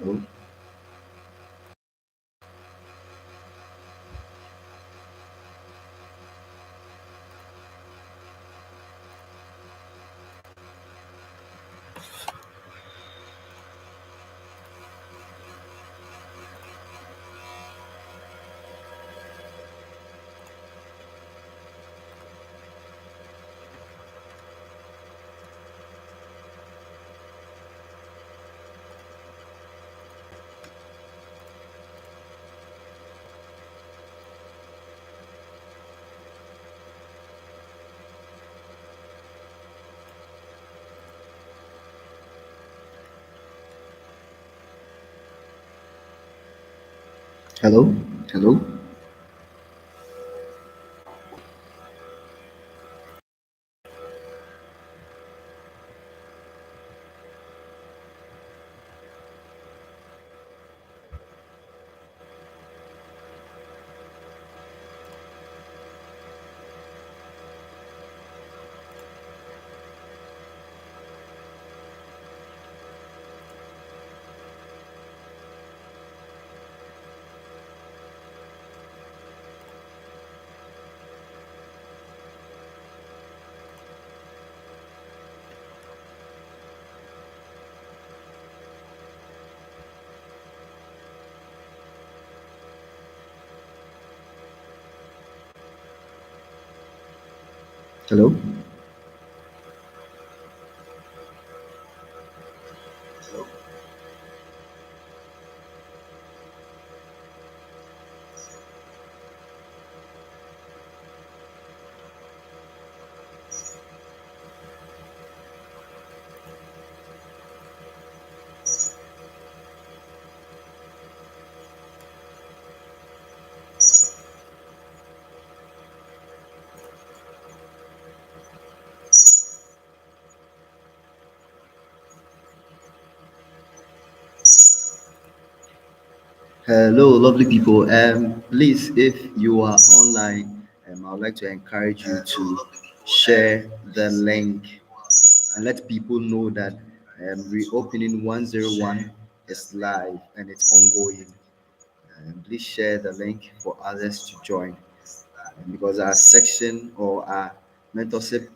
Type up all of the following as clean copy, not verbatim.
Oh, hello, hello, hello. Hello, lovely people. Please, if you are online, I would like to encourage you to share the link and let people know that reopening 101 is live and it's ongoing. Please share the link for others to join because our section or our mentorship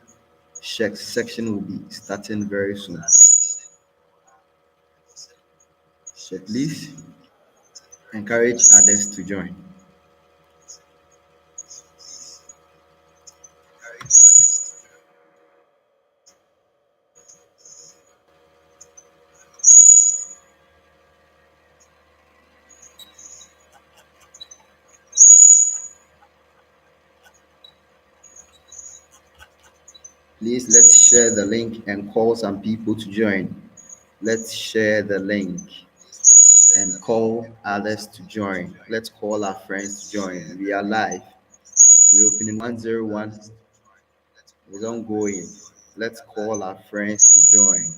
section will be starting very soon. So please encourage others to join. Please let's share the link and call some people to join. Let's share the link and call others to join. Let's call our friends to join. We are live. Reopening 101 is ongoing. Let's call our friends to join.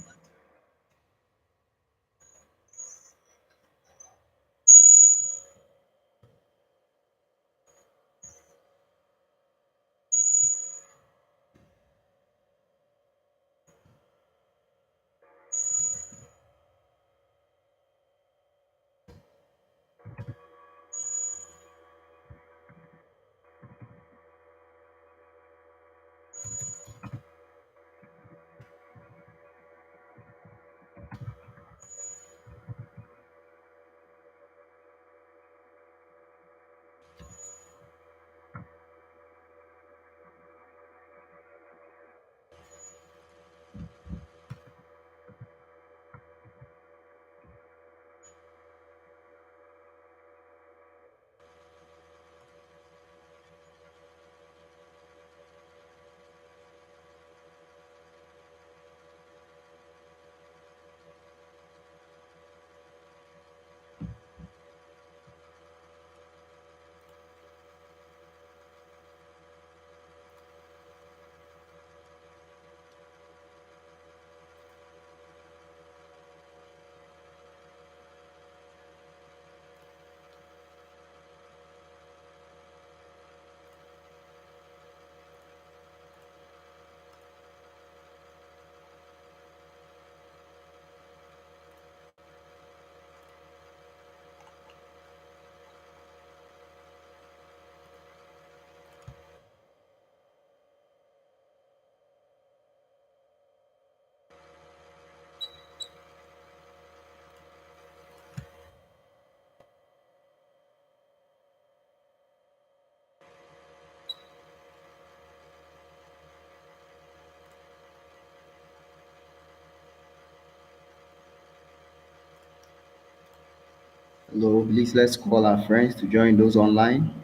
Hello, please let's call our friends to join those online.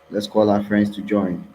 Let's call our friends to join.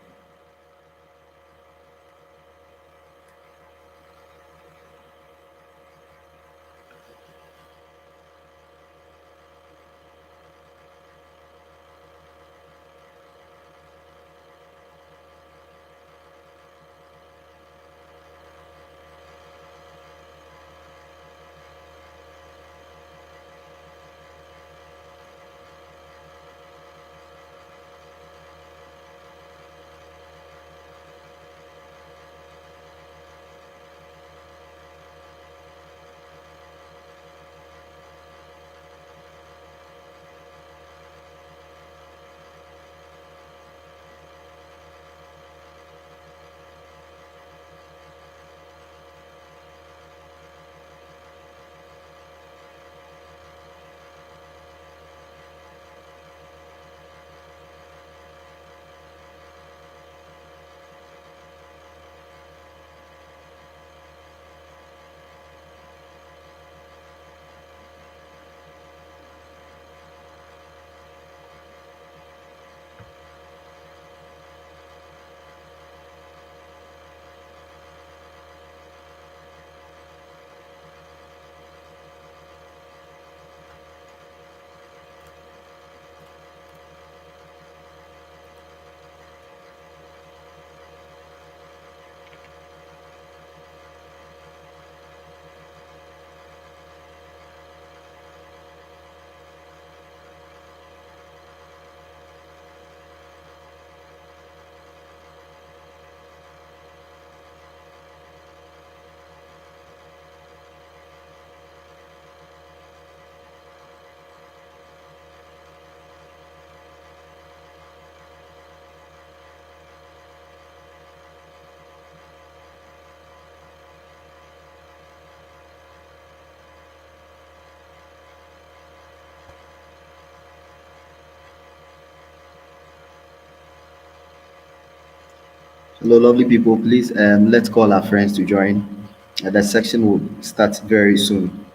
Hello, lovely people. Please let's call our friends to join. That section will start very soon.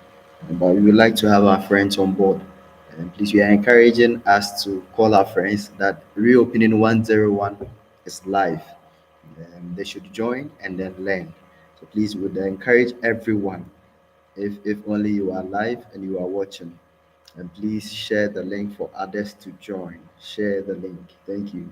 But we would like to have our friends on board. And please, we are encouraging us to call our friends that Reopening 101 is live. They should join and then learn. So please, would encourage everyone, if only you are live and you are watching, and please share the link for others to join. Share the link. Thank you.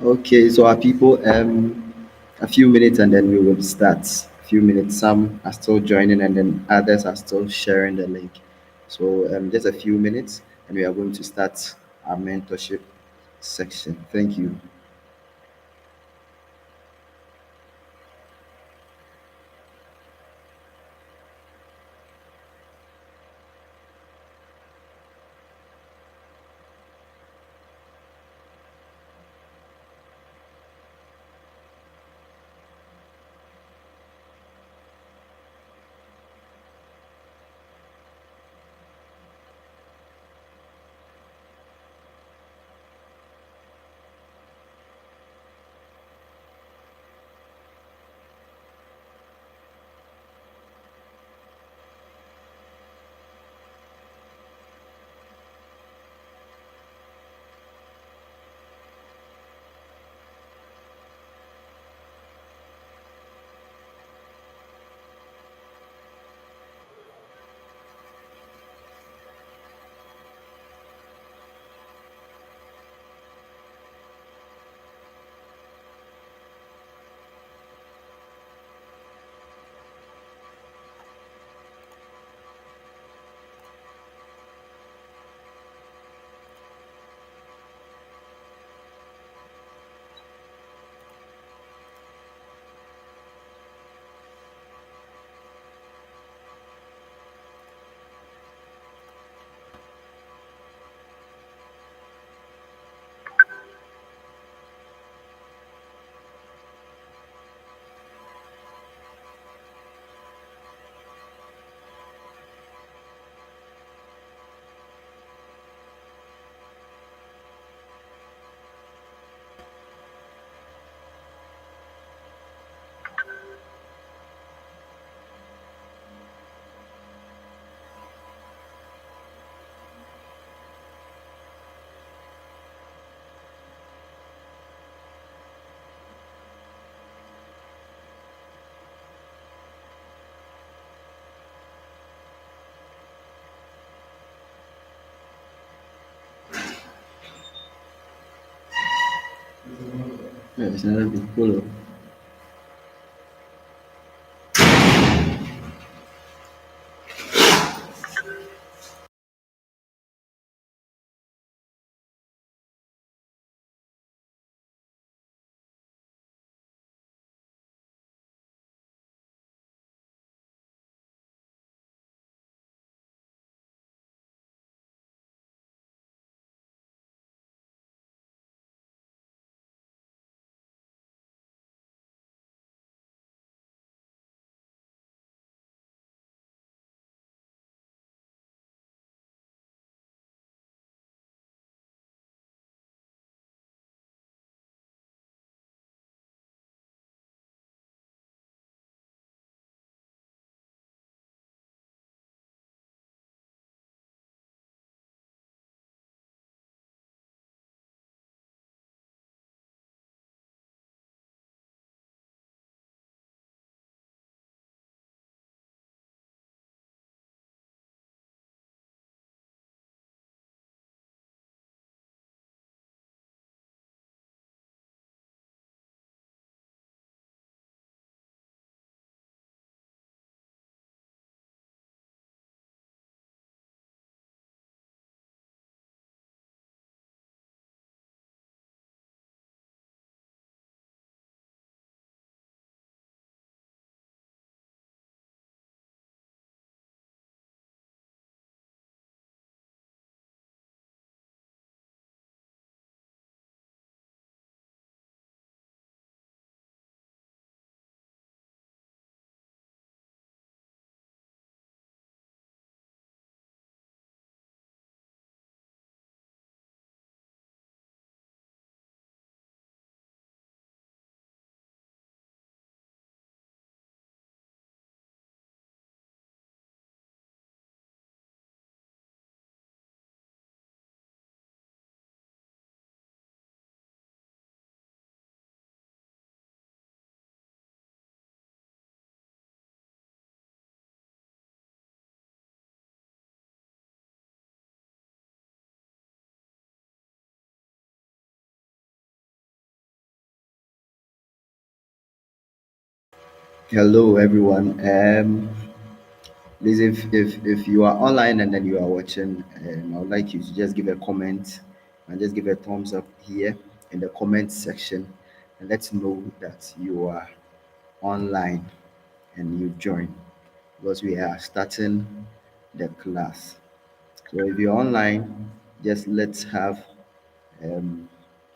Okay, so our people, a few minutes and then we will start. A few minutes. Some are still joining and then others are still sharing the link. So just a few minutes and we are going to start our mentorship section. Thank you. Yeah, it's another big pull. Hello, everyone. Please, if you are online and then you are watching, I would like you to just give a comment and just give a thumbs up here in the comment section and let's know that you are online and you join because we are starting the class. So if you're online, just let's have um,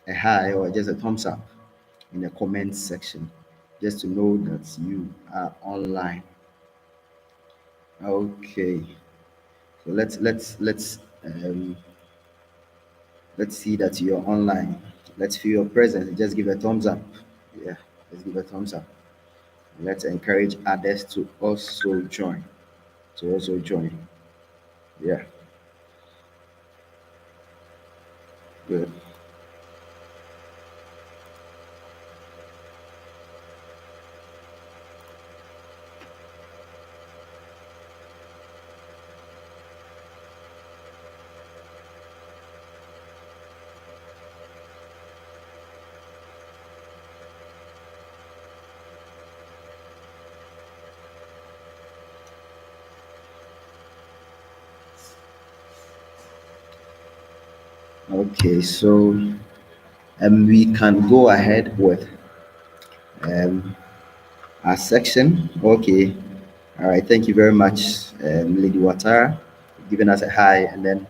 a hi or just a thumbs up in the comment section just to know that you are online. Okay, so let's see that you're online. Let's feel your presence. Just give a thumbs up. Yeah, let's give a thumbs up. Let's encourage others to also join. To also join. Yeah, good. Okay, so we can go ahead with um, our section. Okay, all right. Thank you very much, Lady Watara, giving us a hi, and then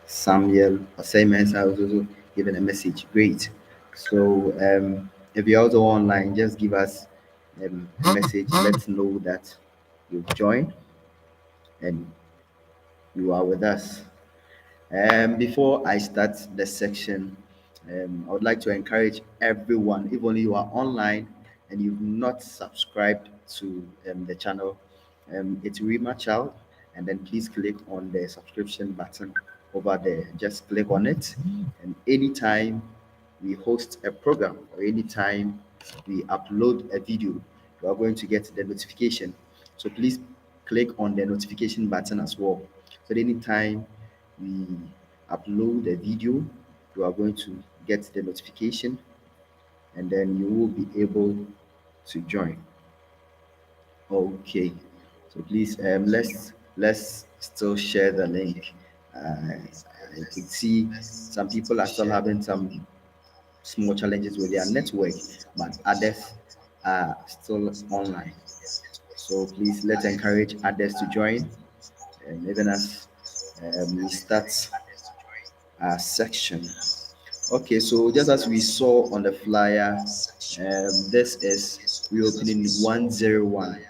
Samuel Assignments I was also given a message. Great. So if you're also online, just give us a message. Let's know that you've joined and you are with us. Before I start the section, I would like to encourage everyone, if only you are online and you've not subscribed to the channel, it's Rima Child, and then please click on the subscription button over there. Just click on it, and anytime we host a program or anytime we upload a video, you are going to get the notification. So please click on the notification button as well. So that anytime we upload a video, you are going to get the notification and then you will be able to join. Okay. So please let's still share the link. I could see some people are still having some small challenges with their network, but others are still online. So please let's encourage others to join, and even as we start our section. Okay, so just as we saw on the flyer, this is reopening 101.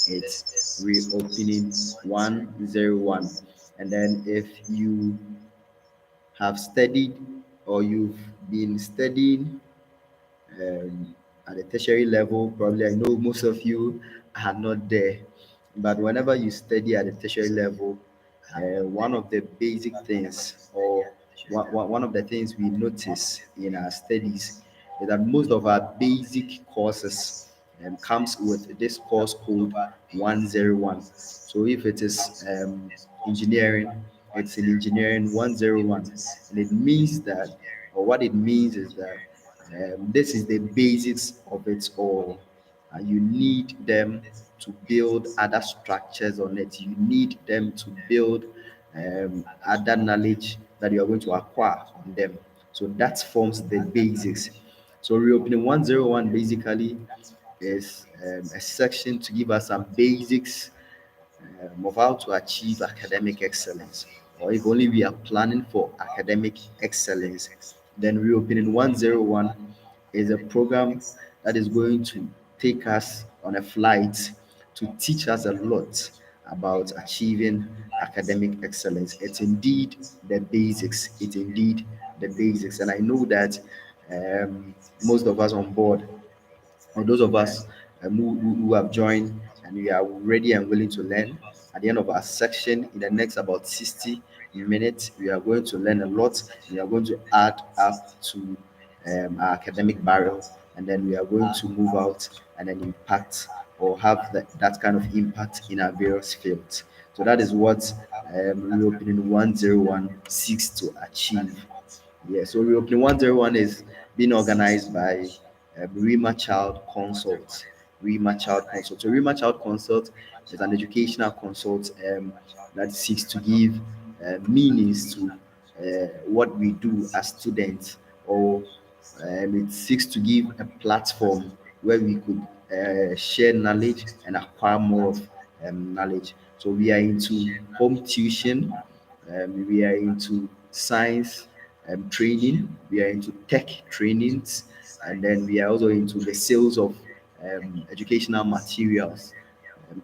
It's reopening 101. And then if you have studied or you've been studying at the tertiary level, probably I know most of you are not there. But whenever you study at the tertiary level, one of the basic things or one of the things we notice in our studies is that most of our basic courses comes with this course code 101. So if it is engineering, it's in engineering 101. And it means that, or what it means is that this is the basics of it all. You need them to build other structures on it. You need them to build other knowledge that you are going to acquire on them. So that forms the basics. So reopening 101 basically is a section to give us some basics of how to achieve academic excellence. Or if only we are planning for academic excellence, then Reopening 101 is a program that is going to take us on a flight to teach us a lot about achieving academic excellence. It's indeed the basics. It's indeed the basics. And I know that most of us on board or those of us who have joined and we are ready and willing to learn. At the end of our section, in the next about 60 minutes, we are going to learn a lot. We are going to add up to our academic barrel, and then we are going to move out and then impact or have that kind of impact in our various fields. So that is what Reopening 101 seeks to achieve. Yeah, so Reopening 101 is being organized by Rima Child Consult. Rema Child Consult. So Rema Child Consult is an educational consult that seeks to give meanings to what we do as students, or it seeks to give a platform where we could share knowledge and acquire more of knowledge. So we are into home tuition, we are into science training, we are into tech trainings, and then we are also into the sales of educational materials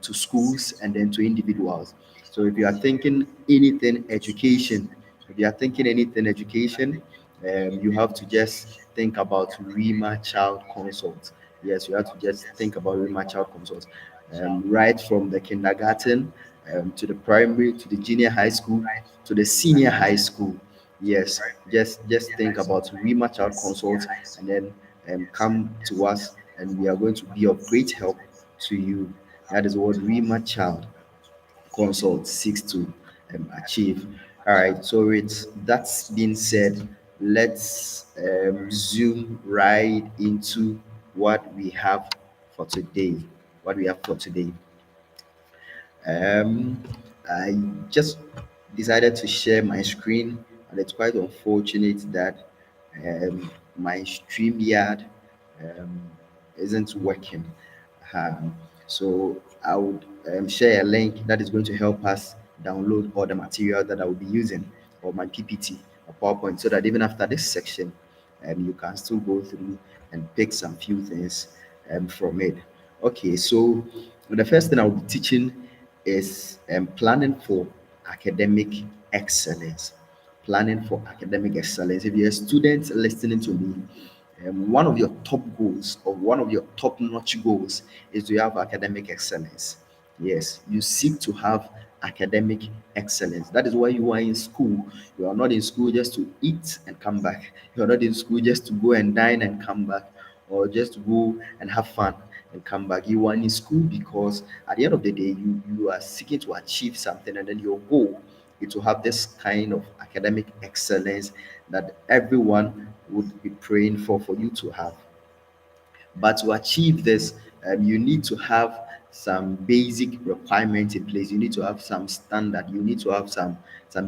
to schools and then to individuals. So if you are thinking anything education, if you are thinking anything education, you have to just think about Rema Child Consult. Yes, you have to just think about Rema Child Consult. Right from the kindergarten to the primary, to the junior high school, to the senior high school. Yes, just think about Rema Child Consult, and then come to us, and we are going to be of great help to you. That is what Rema Child Consult seeks to achieve. All right, so it's that's being said, let's zoom right into what we have for today. What we have for today. Um, I just decided to share my screen, and it's quite unfortunate that my StreamYard um, isn't working. So I would share a link that is going to help us download all the material that I will be using, or my PPT or PowerPoint, so that even after this section, you can still go through and pick some few things from it. Okay, so the first thing I'll be teaching is planning for academic excellence. Planning for academic excellence. If you're a student listening to me, one of your top goals, or one of your top notch goals, is to have academic excellence. Yes, you seek to have academic excellence. That is why you are in school. You are not in school just to eat and come back. You are not in school just to go and dine and come back, or just to go and have fun and come back. You are in school because at the end of the day, you are seeking to achieve something, and then your goal is to have this kind of academic excellence that everyone would be praying for you to have. But to achieve this, you need to have some basic requirements in place. You need to have some standard. You need to have some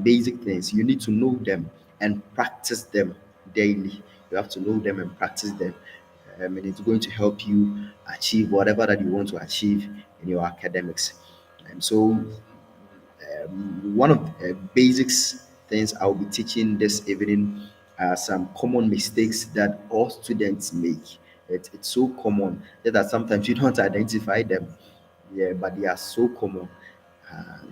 basic things. You need to know them and practice them daily. You have to know them and practice them. And it's going to help you achieve whatever that you want to achieve in your academics. And so one of the basics things I'll be teaching this evening are some common mistakes that all students make. It's so common that sometimes you don't identify them. Yeah, but they are so common.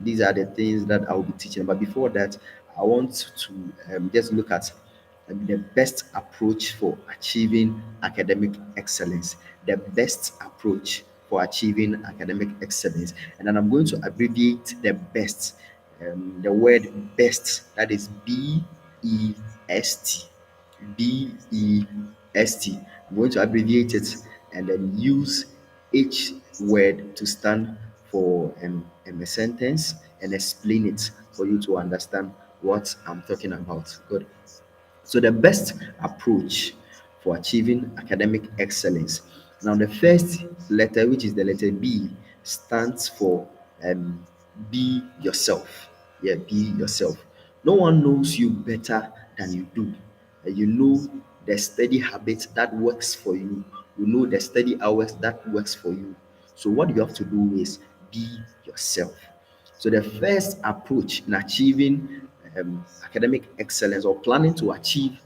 These are the things that I'll be teaching. But before that, I want to just look at the best approach for achieving academic excellence. The best approach for achieving academic excellence. And then I'm going to abbreviate the best. The word best, that is BEST. BEST. I'm going to abbreviate it and then use each word to stand for a sentence, and explain it for you to understand what I'm talking about. Good. So, the best approach for achieving academic excellence. Now, the first letter, which is the letter B, stands for um, be yourself. Yeah, be yourself. No one knows you better than you do. You know the steady habit that works for you. You know the steady hours that works for you. So, what you have to do is be yourself. So the first approach in achieving academic excellence, or planning to achieve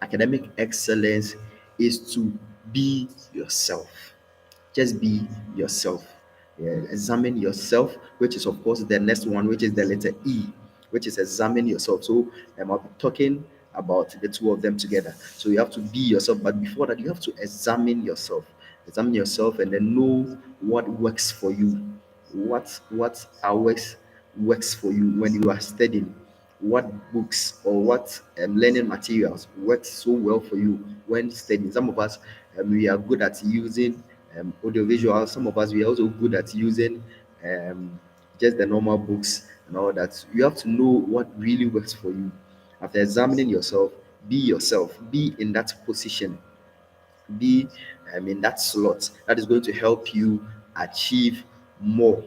academic excellence, is to be yourself. Just be yourself. Yeah, examine yourself, which is of course the next one, which is the letter E, which is examine yourself. So I'll be talking about the two of them together. So you have to be yourself, but before that, you have to examine yourself. Examine yourself and then know what works for you. What hours works for you when you are studying, what books or what learning materials work so well for you when studying. Some of us, we are good at using audiovisual. Some of us, we are also good at using um, just the normal books and all that. You have to know what really works for you. After examining yourself, be yourself, be in that position, be in that slot that is going to help you achieve more.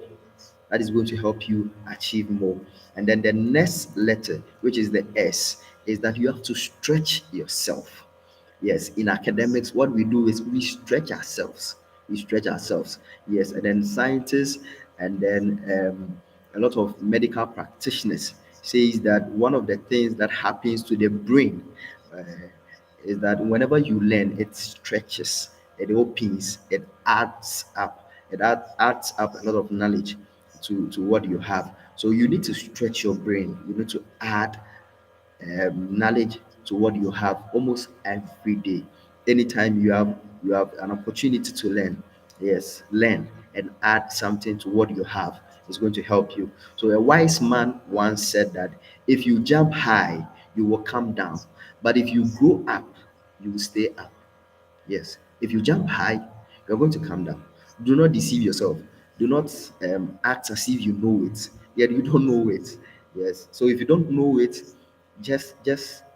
That is going to help you achieve more. And then the next letter, which is the S, is that you have to stretch yourself. Yes, in academics, what we do is we stretch ourselves. We stretch ourselves. Yes, and then scientists and then a lot of medical practitioners says that one of the things that happens to the brain uh, is that whenever you learn, it stretches, it opens, it adds up, adds up a lot of knowledge to what you have. So you need to stretch your brain. You need to add knowledge to what you have almost every day. Anytime you have an opportunity to learn, yes, learn and add something to what you have. Is going to help you. So a wise man once said that if you jump high, you will come down, but if you grow up, you will stay up. Yes. If you jump high, you're going to come down. Do not deceive yourself. Do not act as if you know it, yet you don't know it. Yes. So if you don't know it, just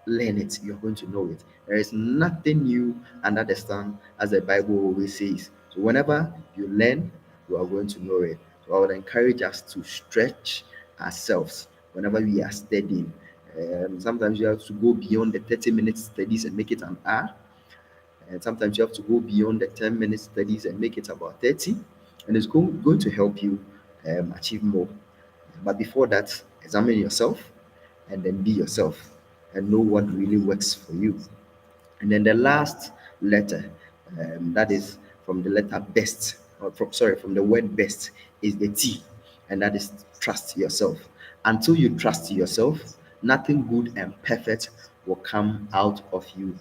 learn it. You're going to know it. There is nothing new under the sun, as the Bible always says. So whenever you learn, you are going to know it. So I would encourage us to stretch ourselves whenever we are studying. Sometimes you have to go beyond the 30 minutes studies and make it an hour, and sometimes you have to go beyond the 10 minute studies and make it about 30, and it's going to help you achieve more. But before that, examine yourself and then be yourself and know what really works for you. And then the last letter, that is from the letter best, or from the word best, is the T, and that is trust yourself. Until you trust yourself, nothing good and perfect will come out of you.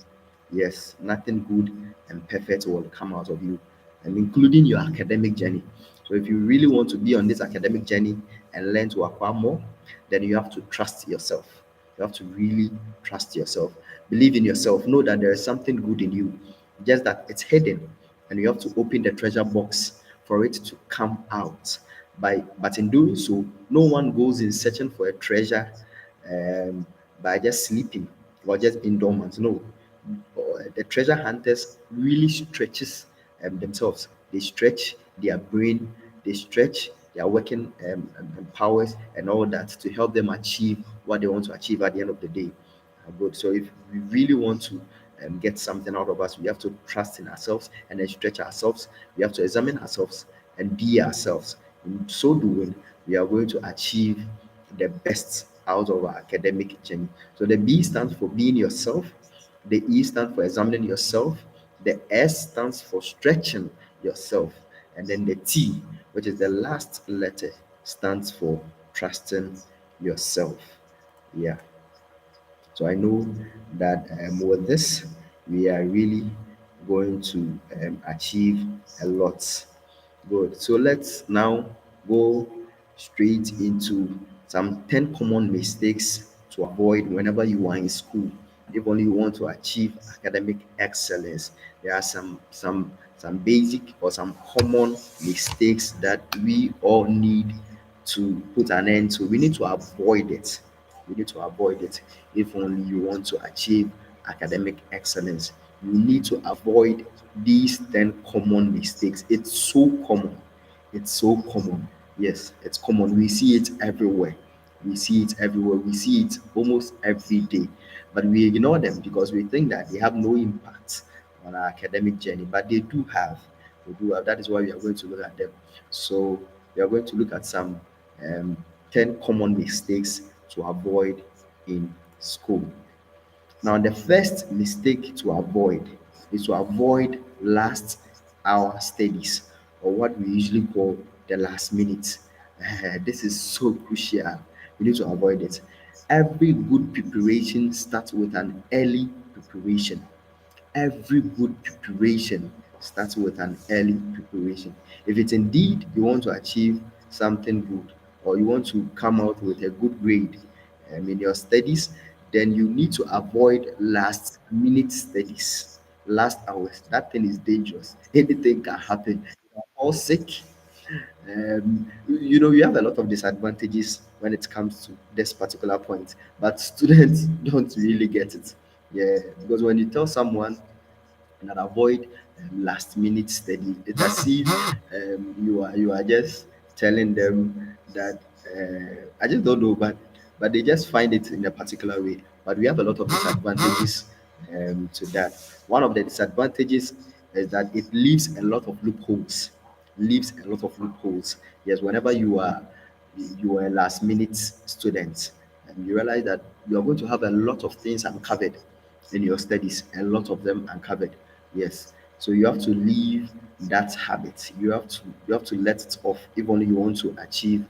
Yes, nothing good and perfect will come out of you, and including your academic journey. So if you really want to be on this academic journey and learn to acquire more, then you have to trust yourself. You have to really trust yourself. Believe in yourself. Know that there is something good in you, just that it's hidden, and you have to open the treasure box for it to come out. But in doing so, no one goes in searching for a treasure um, by just sleeping or just being dormant. No, the treasure hunters really stretches themselves. They stretch their brain, they stretch their working powers and all that to help them achieve what they want to achieve at the end of the day. Good. So if we really want to get something out of us, we have to trust in ourselves and then stretch ourselves. We have to examine ourselves and be ourselves. In so doing, we are going to achieve the best out of our academic journey. So the B stands for being yourself, the E stands for examining yourself, the S stands for stretching yourself, and then the T, which is the last letter, stands for trusting yourself. Yeah. So I know that with this, we are really going to achieve a lot. Good. So let's now go straight into some 10 common mistakes to avoid whenever you are in school. If only you want to achieve academic excellence, there are some basic or some common mistakes that we all need to put an end to. We need to avoid it. We need to avoid it if only you want to achieve academic excellence. You need to avoid these 10 common mistakes. It's so common. It's so common. Yes, it's common. We see it everywhere. We see it everywhere. We see it almost every day. But we ignore them because we think that they have no impact on our academic journey. But they do have. They do have. That is why we are going to look at them. So we are going to look at some um, 10 common mistakes to avoid in school. Now, the first mistake to avoid is to avoid last hour studies, or what we usually call the last minute. This is so crucial. We need to avoid it. Every good preparation starts with an early preparation. Every good preparation starts with an early preparation. If it's indeed you want to achieve something good, or you want to come out with a good grade in your studies, then you need to avoid last minute studies, last hours. That thing is dangerous. Anything can happen. You are all sick. You have a lot of disadvantages when it comes to this particular point, but students don't really get it. Yeah, because when you tell someone and that avoid last minute study. It's as if you are just telling them that I just don't know, but they just find it in a particular way. But we have a lot of disadvantages to that. One of the disadvantages is that it leaves a lot of loopholes. Leaves a lot of loopholes. Yes, whenever you are a last minute student, and you realize that you are going to have a lot of things uncovered in your studies, a lot of them uncovered. Yes. So you have to leave that habit. You have to let it off if only you want to achieve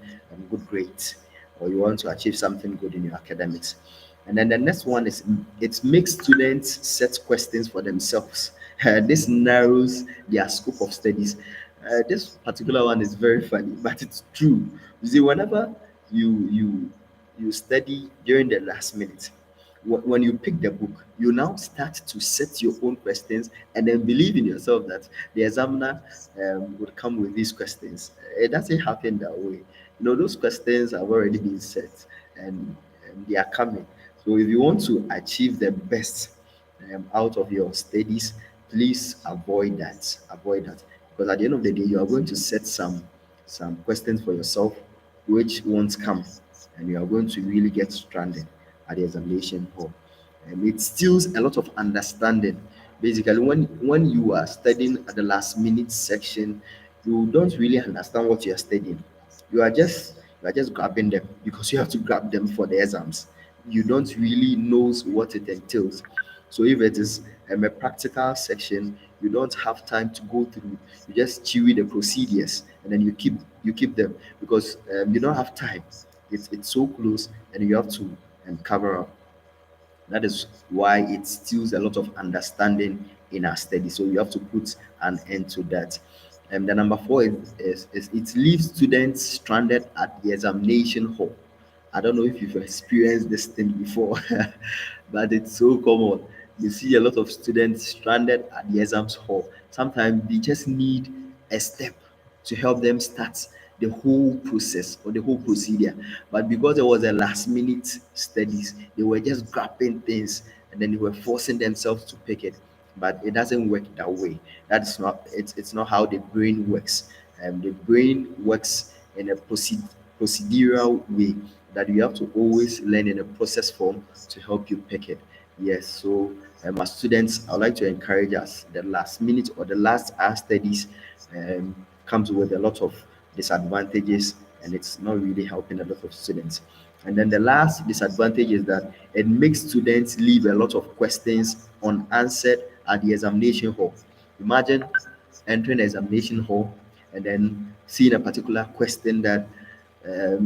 good grades, or you want to achieve something good in your academics. And then the next one is it makes students set questions for themselves. This narrows their scope of studies. This particular one is very funny, but it's true. You see, whenever you study during the last minute, when you pick the book, you now start to set your own questions and then believe in yourself that the examiner would come with these questions. It doesn't happen that way. Those questions have already been set, and they are coming. So if you want to achieve the best out of your studies, please avoid that. Avoid that, because at the end of the day, you are going to set some questions for yourself which won't come, and you are going to really get stranded at the examination hall. It steals a lot of understanding. Basically, when you are studying at the last minute section, you don't really understand what you are studying. You are just grabbing them because you have to grab them for the exams. You don't really know what it entails. So if it is a practical section, you don't have time to go through. You just chew the procedures and then you keep them because you don't have time. It's so close, and you have to cover up. That is why it steals a lot of understanding in our study. So you have to put an end to that. And the number four is it leaves students stranded at the examination hall. I don't know if you've experienced this thing before, but it's so common. You see a lot of students stranded at the exams hall. Sometimes they just need a step to help them start the whole process or the whole procedure. But because there was a last minute studies, they were just grabbing things and then they were forcing themselves to pick it. But it doesn't work that way. That's not it's not how the brain works. The brain works in a procedural way that you have to always learn in a process form to help you pick it. Yes, so as students, I would like to encourage us the last minute or the last hour studies comes with a lot of disadvantages, and it's not really helping a lot of students. And then the last disadvantage is that it makes students leave a lot of questions unanswered at the examination hall. Imagine entering the examination hall and then seeing a particular question that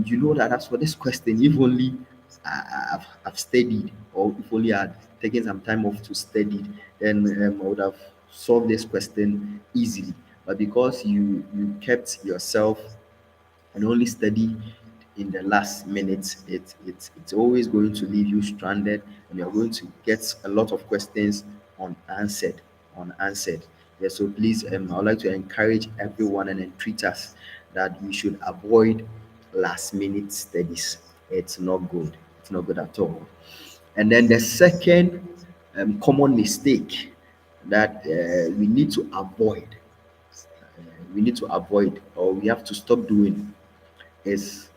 you know that as for this question, if only I've studied, or if only I'd taken some time off to study, then I would have solved this question easily. But because you kept yourself and only study in the last minute, it's always going to leave you stranded, and you're going to get a lot of questions unanswered. Unanswered. Yeah, so please, I would like to encourage everyone and entreat us that we should avoid last minute studies. It's not good. It's not good at all. And then the second common mistake that we need to avoid, or we have to stop doing, is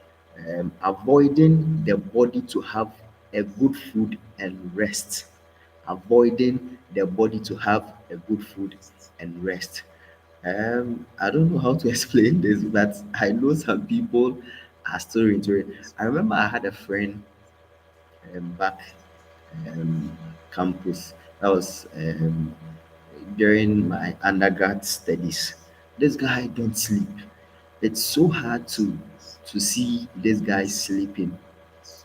avoiding the body to have a good food and rest. Avoiding the body to have a good food and rest. I don't know how to explain this, but I know some people are still into it. I remember I had a friend back um, campus. That was during my undergrad studies. This guy don't sleep. It's so hard to see this guy sleeping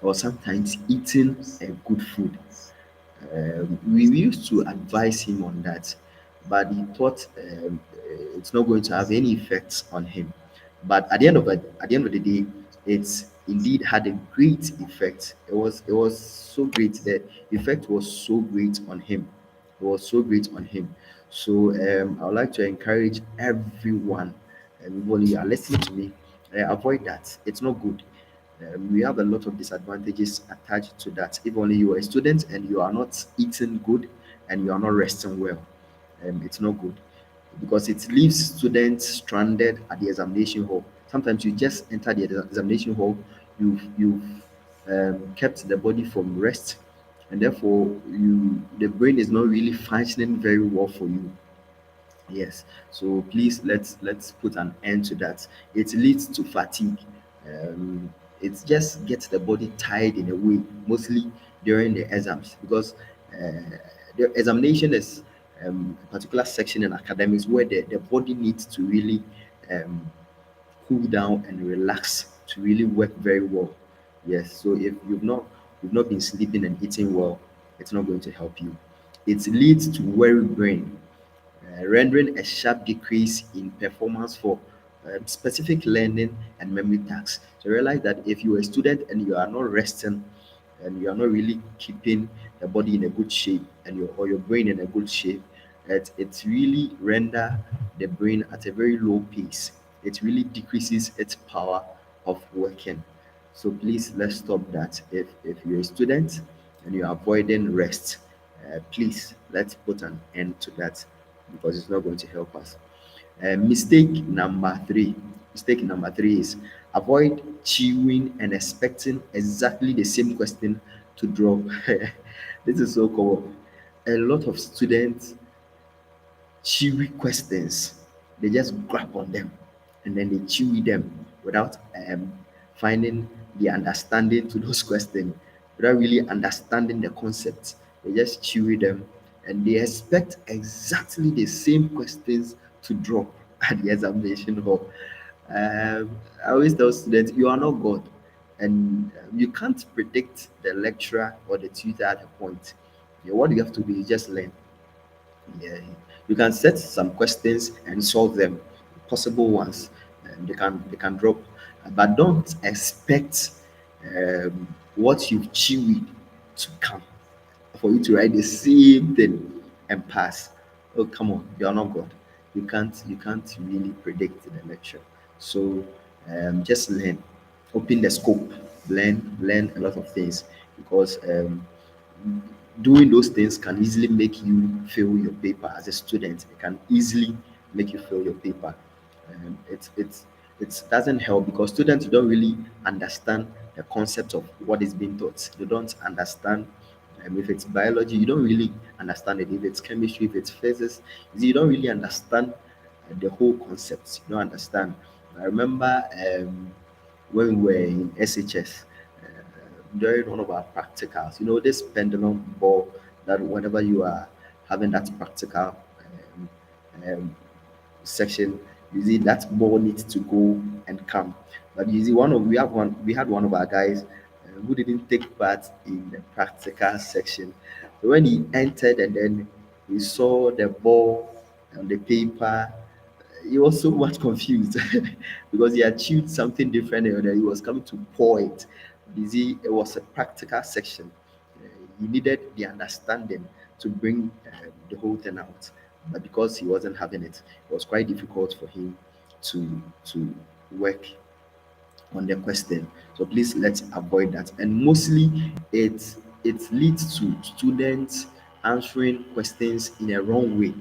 or sometimes eating a good food. We used to advise him on that, but he thought it's not going to have any effects on him. But at the end of the day, it's indeed had a great effect. It was so great. The effect was so great on him. It was so great on him. So I would like to encourage everyone, everybody you are listening to me, avoid that. It's not good. We have a lot of disadvantages attached to that. If only you are a student and you are not eating good and you are not resting well, It's not good because it leaves students stranded at the examination hall. Sometimes you just enter the examination hall, you've kept the body from rest, and therefore the brain is not really functioning very well for you. Yes, so please let's put an end to that. It leads to fatigue. It just gets the body tired in a way, mostly during the exams, because the examination is a particular section in academics where the body needs to really um, cool down and relax to really work very well. Yes, so if you've not been sleeping and eating well, it's not going to help you. It leads to weary brain, rendering a sharp decrease in performance for specific learning and memory tasks. So realize that if you're a student and you are not resting and you are not really keeping the body in a good shape and your brain in a good shape, it really render the brain at a very low pace. It really decreases its power of working. So please let's stop that. If you're a student and you're avoiding rest, please let's put an end to that because it's not going to help us. Mistake number three is avoid chewing and expecting exactly the same question to drop. This is so common. A lot of students chewy questions. They just grab on them and then they chewy them without finding the understanding to those questions, without really understanding the concepts. They just chewy them and they expect exactly the same questions to drop at the examination hall. I always tell students, you are not God and you can't predict the lecturer or the tutor at a point. Yeah, what you have to do is just learn. Yeah, you can set some questions and solve them, possible ones. They can drop, but don't expect what you've chewed to come for you to write the same thing and pass. Oh, come on, you're not God. You can't really predict the lecture. So just learn, open the scope, learn a lot of things because doing those things can easily make you fail your paper as a student. It can easily make you fail your paper. It doesn't help because students don't really understand the concept of what is being taught. They don't understand if it's biology, you don't really understand it. If it's chemistry, if it's physics, you don't really understand the whole concept. You don't understand. I remember when we were in SHS, during one of our practicals, this pendulum ball that whenever you are having that practical um, section, you see that ball needs to go and come. But you see, we had one of our guys who didn't take part in the practical section. So when he entered and then he saw the ball on the paper, he was so much confused because he achieved something different and then he was coming to pour it. You see, it was a practical section. He needed the understanding to bring the whole thing out, but because he wasn't having it, it was quite difficult for him to work on the question. So please let's avoid that. And mostly it leads to students answering questions in a wrong way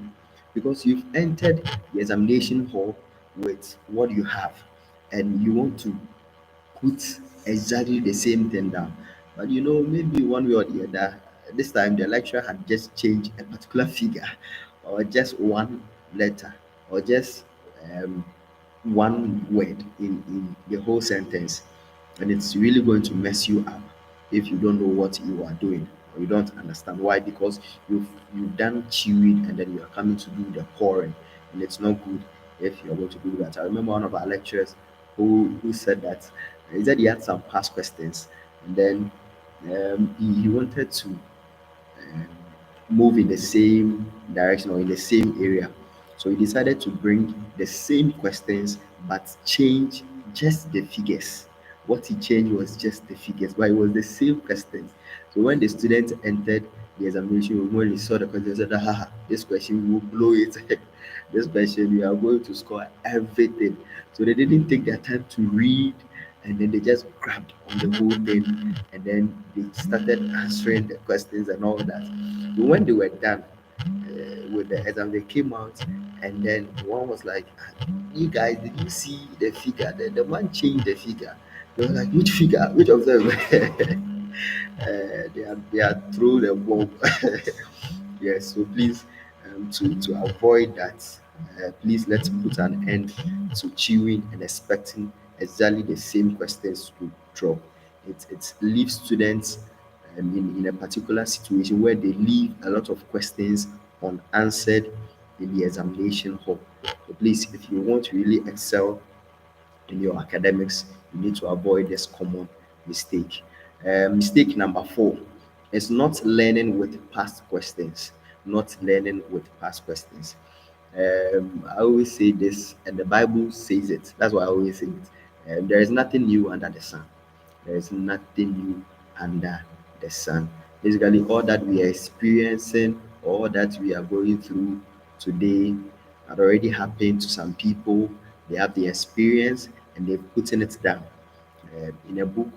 because you've entered the examination hall with what you have and you want to put exactly the same thing down. But maybe one way or the other, this time the lecturer had just changed a particular figure or just one letter or just um, one word in the whole sentence. And it's really going to mess you up if you don't know what you are doing or you don't understand why because you've done chewing and then you are coming to do the pouring and it's not good if you're going to do that. I remember one of our lecturers who said that he said he had some past questions and then he wanted to um, move in the same direction or in the same area. So he decided to bring the same questions but change just the figures. What he changed was just the figures, but it was the same questions. So when the students entered the examination room, when they saw the question, they said, this question will blow it. This question, you are going to score everything. So they didn't take their time to read and then they just grabbed on the whole thing and then they started answering the questions and all that. But when they were done, with the exam. They came out, and then one was like, "Ah, you guys, did you see the figure? The man changed the figure." They were like, "Which figure? Which of them?" They are through the bomb. Yes, so please, to avoid that, please let's put an end to chewing and expecting exactly the same questions to drop. It leaves students in a particular situation where they leave a lot of questions unanswered in the examination hall. So please, if you want to really excel in your academics, you need to avoid this common mistake. Mistake number 4 is not learning with past questions. Not learning with past questions. I always say this, and the Bible says it. That's why I always say it. There is nothing new under the sun. There is nothing new under the sun. Basically, all that we are experiencing, all that we are going through today had already happened to some people. They have the experience and they've putting it down in a book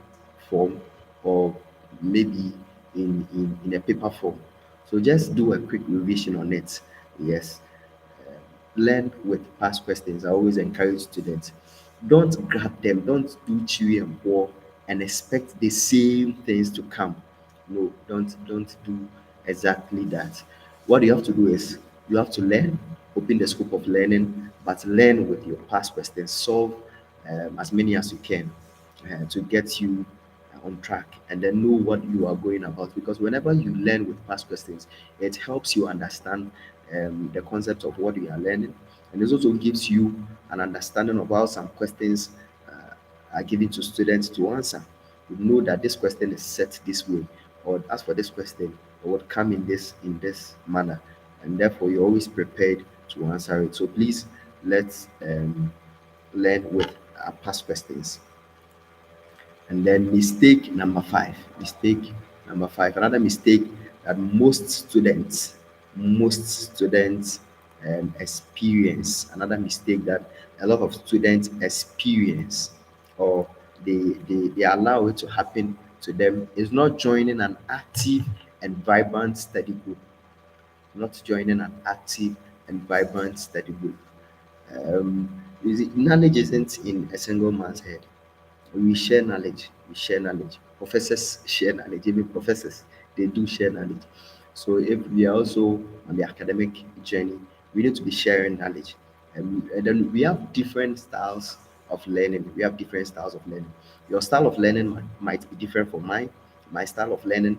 form, or maybe in a paper form. So just do a quick revision on it. Yes, learn with past questions. I always encourage students. Don't grab them, don't do chewy and pour and expect the same things to come. No, don't do exactly that. What you have to do is you have to learn, open the scope of learning, but learn with your past questions. Solve as many as you can to get you on track, and then know what you are going about, because whenever you learn with past questions, it helps you understand the concept of what you are learning, and it also gives you an understanding of how some questions are given to students to answer. You know that this question is set this way, or as for this question, it would come in this manner, and therefore you're always prepared to answer it. So please, let's learn with past questions. And then mistake number 5, another mistake that most students experience, another mistake that a lot of students experience, or they allow it to happen to them, is not joining an active and vibrant study group. Not joining an active and vibrant study group. Knowledge isn't in a single man's head. We share knowledge. We share knowledge. Professors share knowledge. Even professors, they do share knowledge. So if we are also on the academic journey, we need to be sharing knowledge. And then we have different styles of learning. We have different styles of learning. Your style of learning might be different from mine. My style of learning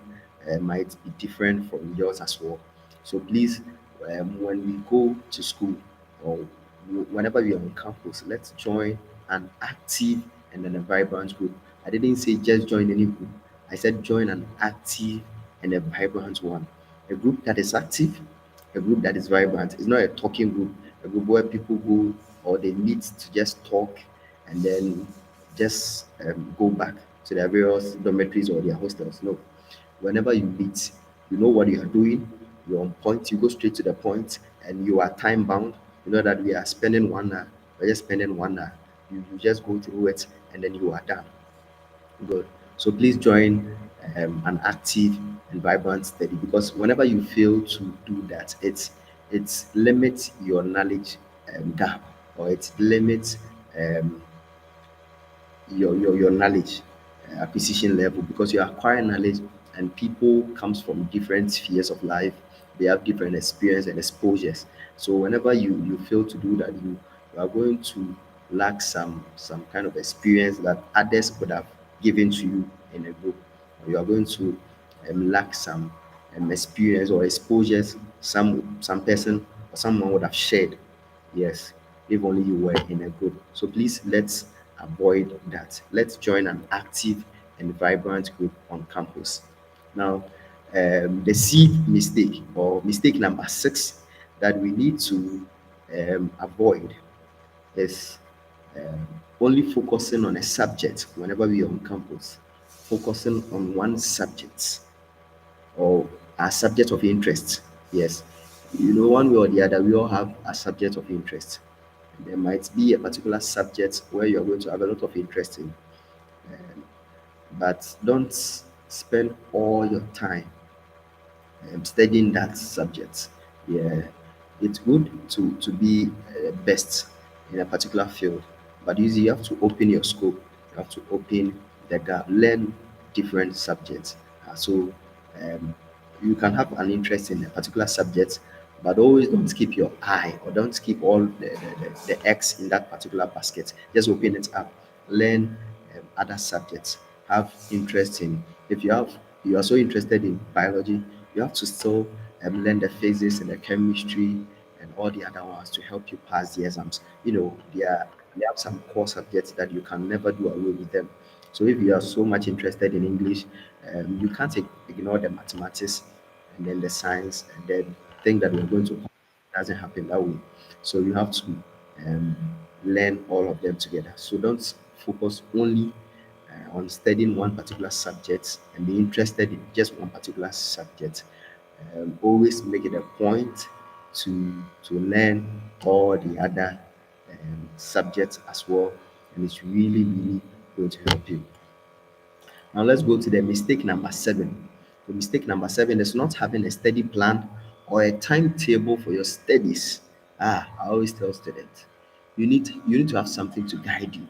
might be different from yours as well. So please, when we go to school, or whenever we are on campus, let's join an active and then a vibrant group. I didn't say just join any group. I said join an active and a vibrant one. A group that is active, a group that is vibrant. It's not a talking group, a group where people go or they meet to just talk and then just go back to their various dormitories or their hostels. No. Whenever you meet, you know what you are doing, you're on point, you go straight to the point, and you are time bound. You know that we are spending 1 hour, we're just spending 1 hour. You just go through it and then you are done. Good. So please join an active and vibrant study, because whenever you fail to do that, it limits your knowledge gap, or it limits um, your knowledge acquisition level, because you acquire knowledge, and people comes from different spheres of life. They have different experience and exposures. So whenever you fail to do that, you are going to lack some kind of experience that others could have given to you in a group. Or you are going to lack some experience or exposures some person or someone would have shared. Yes, if only you were in a group. So please, let's avoid that. Let's join an active and vibrant group on campus. Now, the seed mistake, or mistake number 6, that we need to avoid is only focusing on a subject whenever we are on campus. Focusing on one subject, or our subject of interest. Yes, one way or the other, we all have a subject of interest. There might be a particular subject where you're going to have a lot of interest in, but don't spend all your time studying that subject. Yeah, it's good to be best in a particular field, but usually you have to open your scope. You have to open the gap, learn different subjects. So um, you can have an interest in a particular subject, but always don't keep your eye or don't keep all the eggs in that particular basket. Just open it up, learn other subjects, have interest in. If you are so interested in biology, you have to still learn the physics and the chemistry and all the other ones to help you pass the exams. They have some core subjects that you can never do away with them. So if you are so much interested in English, you can't ignore the mathematics and then the science and then think that you're going to. It doesn't happen that way. So you have to um, learn all of them together. So don't focus only on studying one particular subject and be interested in just one particular subject. Always make it a point to learn all the other subjects as well, and it's really going to help you. Now let's go to the mistake number seven. The mistake number seven is not having a study plan or a timetable for your studies. I always tell students, you need to have something to guide you.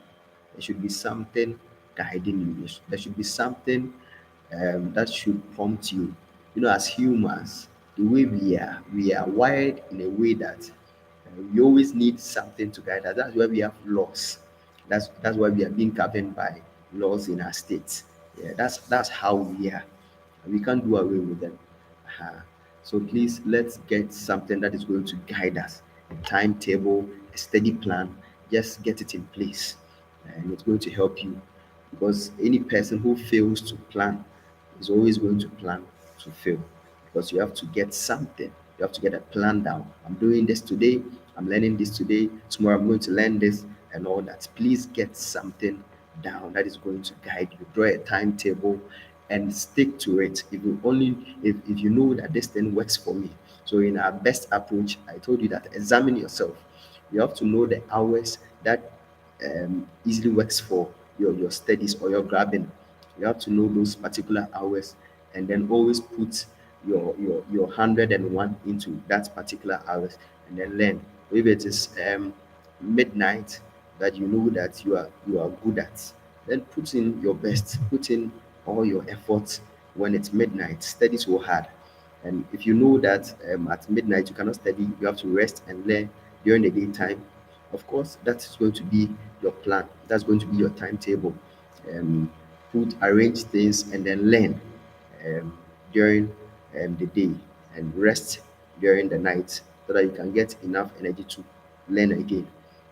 There should be something guiding you. There should be something that should prompt you. As humans, the way we are wired in a way that we always need something to guide us. That's why we have laws. That's why we are being governed by laws in our states. Yeah, that's how we are. We can't do away with them. Uh-huh. So please let's get something that is going to guide us. A timetable, a steady plan. Just get it in place, and it's going to help you. Because any person who fails to plan is always going to plan to fail, because you have to get something. You have to get a plan down. I'm doing this today. I'm learning this today. Tomorrow I'm going to learn this and all that. Please get something down that is going to guide you. Draw a timetable and stick to it. If you know that this thing works for me. So in our best approach, I told you that examine yourself. You have to know the hours that easily works for your studies or your grabbing. You have to know those particular hours and then always put your 101 into that particular hours and then learn. If it is midnight that you know that you are good at, then put in your best, put in all your efforts when it's midnight. Study so hard. And if you know that at midnight you cannot study, you have to rest and learn during the daytime. Of course, that is going to be your plan. That's going to be your timetable. Um, arrange things and then learn um, during the day and rest during the night so that you can get enough energy to learn again.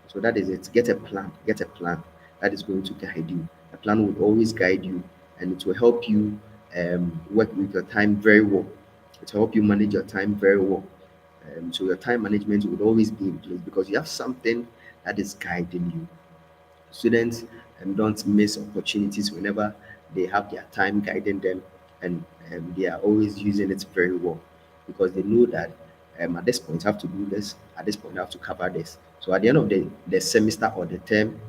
So that is it. Get a plan. Get a plan that is going to guide you. A plan will always guide you, and it will help you work with your time very well. It will help you manage your time very well. So your time management would always be in place because you have something that is guiding you. Students don't miss opportunities whenever they have their time guiding them, and they are always using it very well because they know that at this point I have to do this, at this point I have to cover this. So at the end of the semester or the term,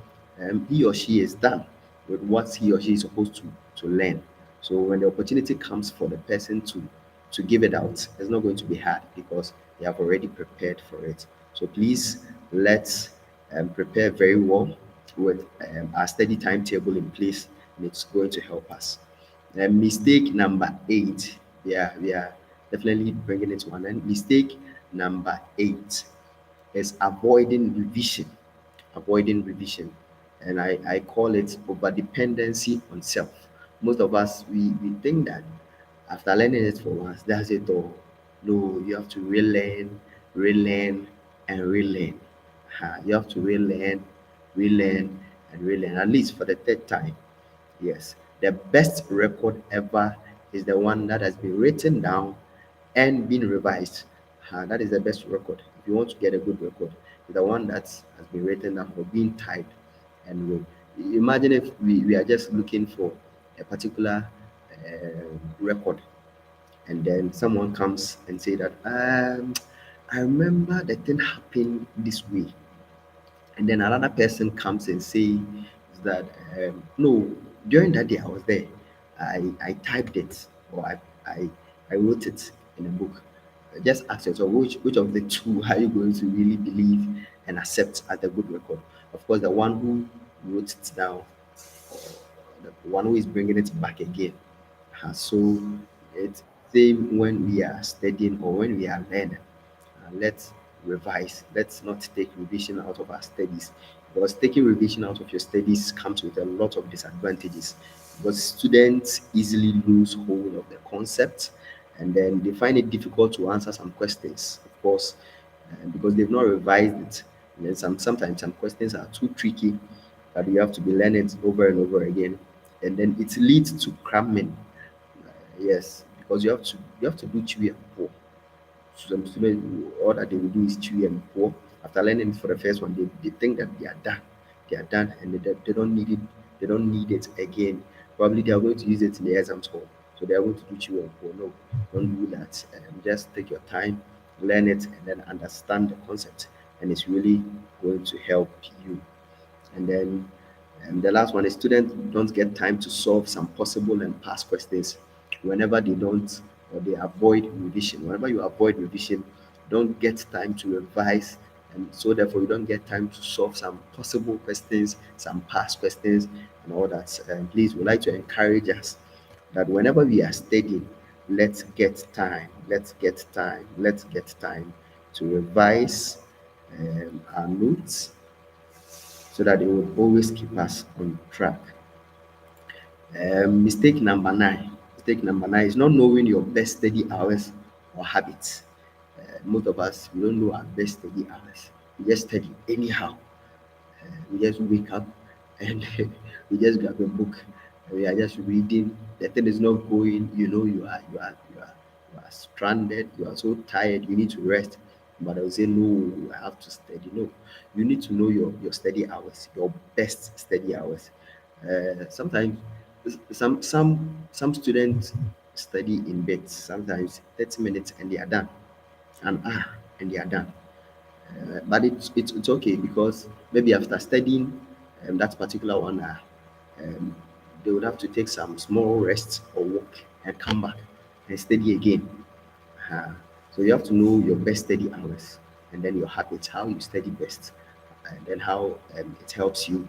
he or she is done with what he or she is supposed to learn. So when the opportunity comes for the person to give it out, it's not going to be hard because they have already prepared for it. So please let's prepare very well with our study timetable in place, and it's going to help us. Mistake number eight, we are definitely bringing it to an end. Mistake number eight is avoiding revision. Avoiding revision. And I call it over dependency on self. Most of us, we think that after learning it for once, that's it all. No, you have to relearn, and relearn. You have to relearn, and relearn, at least for the third time. Yes, the best record ever is the one that has been written down and been revised. That is the best record. If you want to get a good record, the one that has been written down or being typed and read. Imagine if we are just looking for a particular record, and then someone comes and say that I remember the thing happened this way, and then another person comes and say that no, during that day I was there, I typed it, or I wrote it in a book. Just ask yourself which of the two are you going to really believe and accept as a good record. Of course, the one who wrote it down, or the one who is bringing it back again. So it's same when we are studying or when we are learning. Let's revise. Let's not take revision out of our studies, because taking revision out of your studies comes with a lot of disadvantages, because students easily lose hold of the concept, and then they find it difficult to answer some questions, of course, because they've not revised it. And then sometimes some questions are too tricky that you have to be learning it over and over again, and then it leads to cramming. Yes, because you have to do chewy and pour. Some students, all that they will do is chew and pour. After learning it for the first one, they think that they are done. They are done, and they don't need it. They don't need it again. Probably they are going to use it in the exam hall. So they are going to do chew and pour. No, don't do that. Just take your time, learn it, and then understand the concept. And it's really going to help you. And then the last one is students don't get time to solve some possible and past questions whenever they don't, or they avoid revision. Whenever you avoid revision, don't get time to revise, and so therefore you don't get time to solve some possible questions, some past questions, and all that. Please, we like to encourage us that whenever we are studying, let's get time to revise our notes, so that it will always keep us on track. Mistake number nine. Mistake number nine is not knowing your best study hours or habits. Most of us, we don't know our best study hours. We just study anyhow. We just wake up and we just grab a book. We are just reading. The thing is not going. You are stranded. You are so tired. You need to rest. But I will say no. I have to study. No, you need to know your study hours, your best study hours. Sometimes some students study in beds. Sometimes 30 minutes and they are done. An hour and they are done. But it's okay, because maybe after studying that particular one hour, um, they would have to take some small rest or walk and come back and study again. uh, so you have to know your best study hours, and then your habits, how you study best, and then how it helps you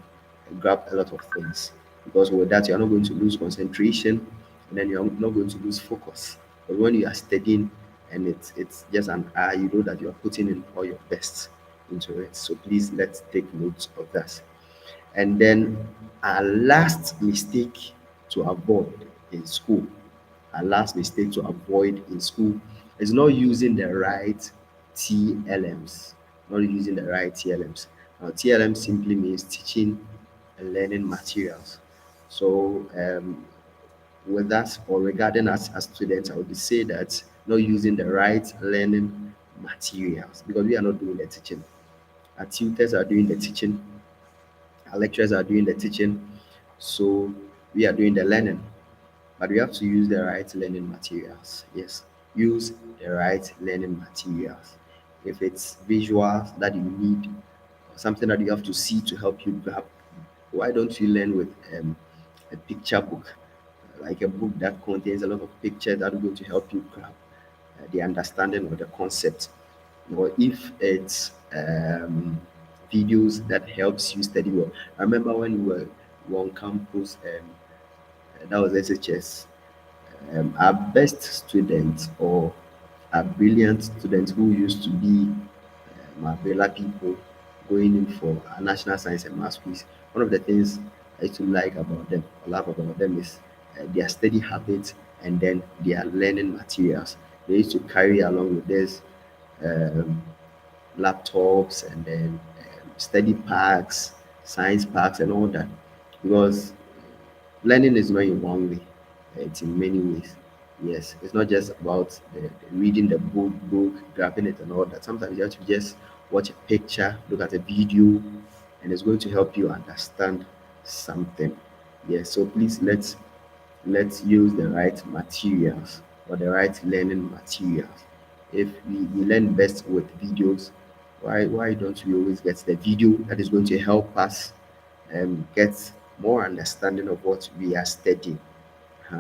grab a lot of things. Because with that, you're not going to lose concentration, and then you're not going to lose focus. But when you are studying and it's just an hour, you know that you are putting in all your best into it. So please, let's take note of that. And then our last mistake to avoid in school, our last mistake to avoid in school is not using the right TLMs. Not using the right TLMs. Now, TLM simply means teaching and learning materials. So, with us, or regarding us as students, I would say that not using the right learning materials, because we are not doing the teaching. Our tutors are doing the teaching, our lecturers are doing the teaching, so we are doing the learning. But we have to use the right learning materials. Yes, use the right learning materials. If it's visuals that you need, or something that you have to see to help you grab, why don't you learn with a picture book, like a book that contains a lot of pictures that are going to help you grab the understanding of the concept? Or if it's videos that helps you study well. I remember when we were on campus, that was SHS. Our best students, or our brilliant students who used to be my Bella people going in for a national science and math quiz. One of the things I used to like about them, or love about them, is their study habits, and then their learning materials. They used to carry along with this um, laptops, and then study packs, science packs, and all that. Because learning is not in one way, it's in many ways. Yes, it's not just about the reading the book, grabbing it, and all that. Sometimes you have to just watch a picture, look at a video, and it's going to help you understand something. Yes, so please, let's use the right materials, or the right learning materials. If we learn best with videos, why don't we always get the video that is going to help us get more understanding of what we are studying,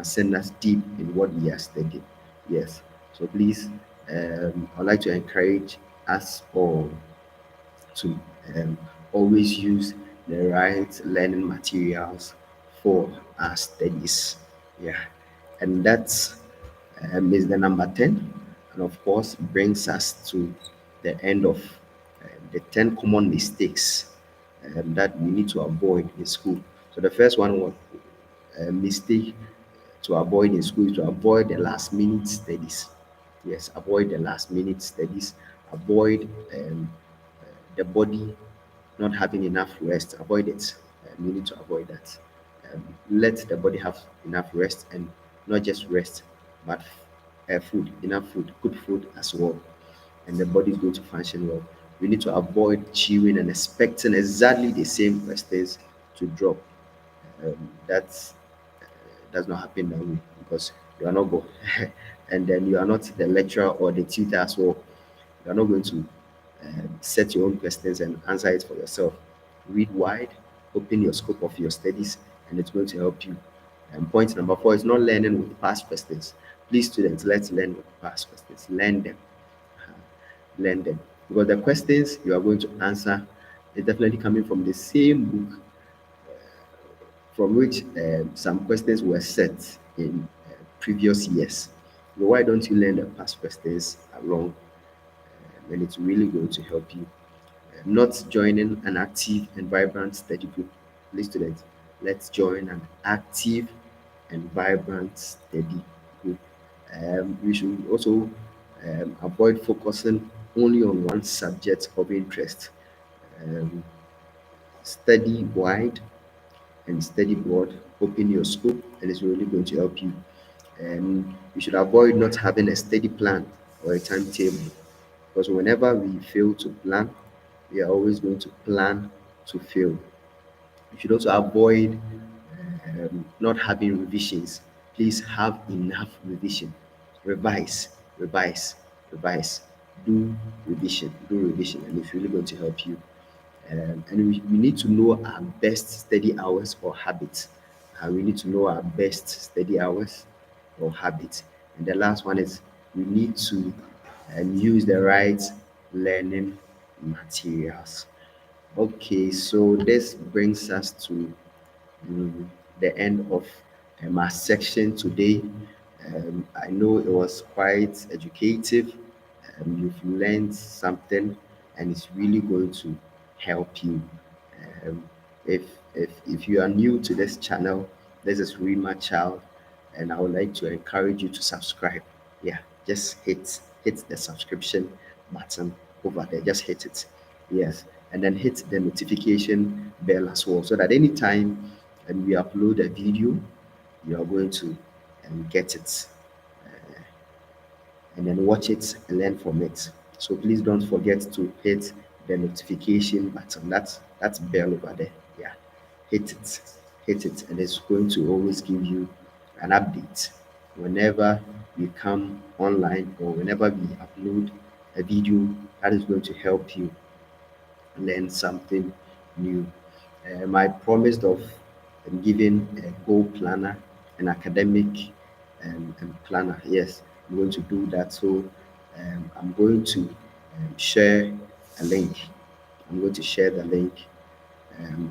send us deep in what we are studying? Yes. So please, I'd like to encourage us all to um, always use the right learning materials for our studies. Yeah, and that's is the number 10, and of course brings us to the end of the 10 common mistakes that we need to avoid in school. So the first one was a mistake to avoid in school is to avoid the last minute studies. Yes, avoid the last minute studies. Avoid the body not having enough rest. Avoid it. You need to avoid that. Let the body have enough rest, and not just rest, but food, enough food, good food as well, and the body is going to function well. We need to avoid chewing and expecting exactly the same questions to drop. That does not happen that way, because you are not go and then you are not the lecturer or the tutor as well. You are not going to set your own questions and answer it for yourself. Read wide, open your scope of your studies, and it's going to help you. And point number 4 is not learning with past questions. Please, students, let's learn with past questions. Learn them. Uh, Learn them. Because the questions you are going to answer is definitely coming from the same book from which some questions were set in previous years. So why don't you learn the past questions along, and it's really going to help you. Not joining an active and vibrant study group. Please, students, let's join an active and vibrant study group. We should also avoid focusing only on one subject of interest. Um, Study wide and study broad. Open your scope, and it's really going to help you. You should avoid not having a study plan or a timetable, because whenever we fail to plan, we are always going to plan to fail. You should also avoid not having revisions. Please have enough revision. Revise, revise, revise. Do do revision, and it's really going to help you. And we need to know our best study hours or habits. We need to know our best study hours or habits. And the last one is we need to use the right learning materials. Okay, so this brings us to mm, the end of our section today. I know it was quite educative. You've learned something, and it's really going to help you. Um, if you are new to this channel, this is Rima Child, and I would like to encourage you to subscribe. Yeah, just hit the subscription button over there. Just hit it. Yes, and then hit the notification bell as well, so that anytime and we upload a video, you are going to get it, and then watch it and learn from it. So please don't forget to hit the notification button. That's bell over there. Yeah, hit it, hit it, and it's going to always give you an update whenever we come online, or whenever we upload a video that is going to help you learn something new. I promised of giving a goal planner, an academic planner. Yes, I'm going to do that. So I'm going to share a link. I'm going to share the link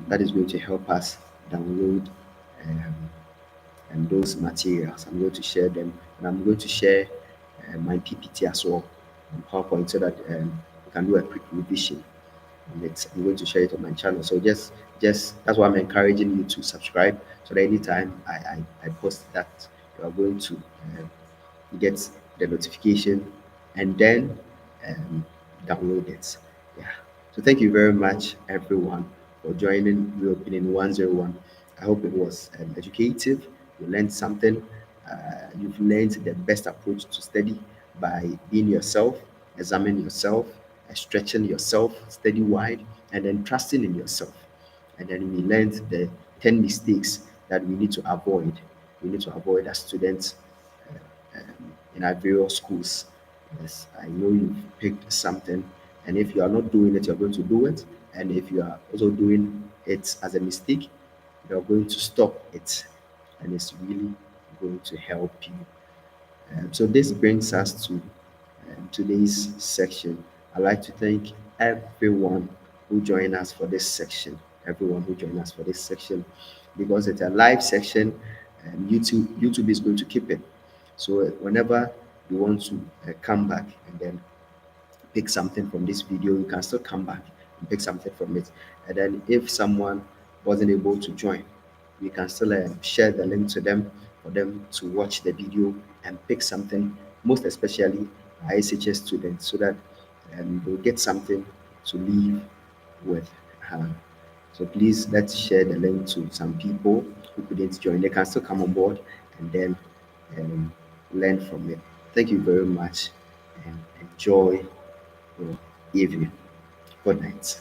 that is going to help us download um, and those materials. I'm going to share them, and I'm going to share my PPT as well on PowerPoint, so that we can do a quick revision on it. I'm going to share it on my channel. So just that's why I'm encouraging you to subscribe, so that anytime I post that, you are going to get the notification, and then um, download it. Yeah. So thank you very much, everyone, for joining Reopening 101. I hope it was educative. You learned something. You've learned the best approach to study by being yourself, examining yourself, stretching yourself, study wide, and then trusting in yourself. And then we learned the 10 mistakes that we need to avoid. We need to avoid as students in our various schools. Yes, I know you've picked something, and if you are not doing it, you're going to do it. And if you are also doing it as a mistake, you're going to stop it, and it's really going to help you. So this brings us to today's section. I'd like to thank everyone who joined us for this section. Everyone who joined us for this section, because it's a live section, and YouTube is going to keep it. So whenever you want to come back and then pick something from this video, you can still come back and pick something from it. And then if someone wasn't able to join, we can still share the link to them for them to watch the video and pick something, most especially ISHS students, so that they'll get something to leave with. So please, let's share the link to some people who couldn't join. They can still come on board and then um, learn from it. Thank you very much and enjoy your evening. Good night.